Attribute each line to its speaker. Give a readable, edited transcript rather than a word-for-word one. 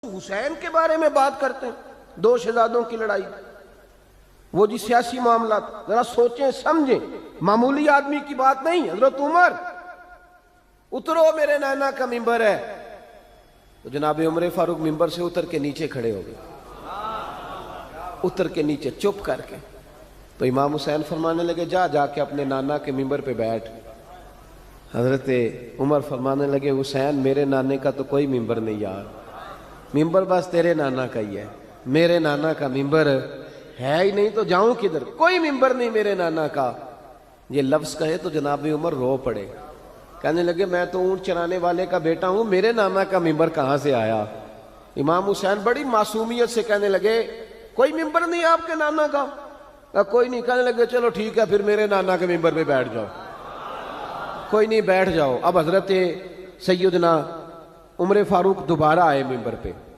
Speaker 1: حسین کے بارے میں بات کرتے ہیں، دو شہزادوں کی لڑائی، وہ جی سیاسی معاملات، ذرا سوچیں سمجھیں، معمولی آدمی کی بات نہیں۔ حضرت عمر اترو میرے نانا کا ممبر ہے، تو جناب عمر فاروق ممبر سے اتر کے نیچے کھڑے ہو گئے، اتر کے نیچے چپ کر کے۔ تو امام حسین فرمانے لگے جا جا کے اپنے نانا کے ممبر پہ بیٹھ۔ حضرت عمر فرمانے لگے حسین میرے نانے کا تو کوئی ممبر نہیں یار، ممبر بس تیرے نانا کا ہی ہے، میرے نانا کا ممبر ہے ہی نہیں تو جاؤں کدھر، کوئی ممبر نہیں میرے نانا کا۔ یہ لفظ کہے تو جناب عمر رو پڑے، کہنے لگے میں تو اونٹ چرانے والے کا بیٹا ہوں، میرے نانا کا ممبر کہاں سے آیا؟ امام حسین بڑی معصومیت سے کہنے لگے کوئی ممبر نہیں آپ کے نانا کا؟ کوئی نہیں۔ کہنے لگے چلو ٹھیک ہے پھر میرے نانا کے ممبر پہ بیٹھ جاؤ۔ کوئی نہیں بیٹھ جاؤ۔ اب حضرت سیدنا عمر فاروق دوبارہ آئے ممبر پہ۔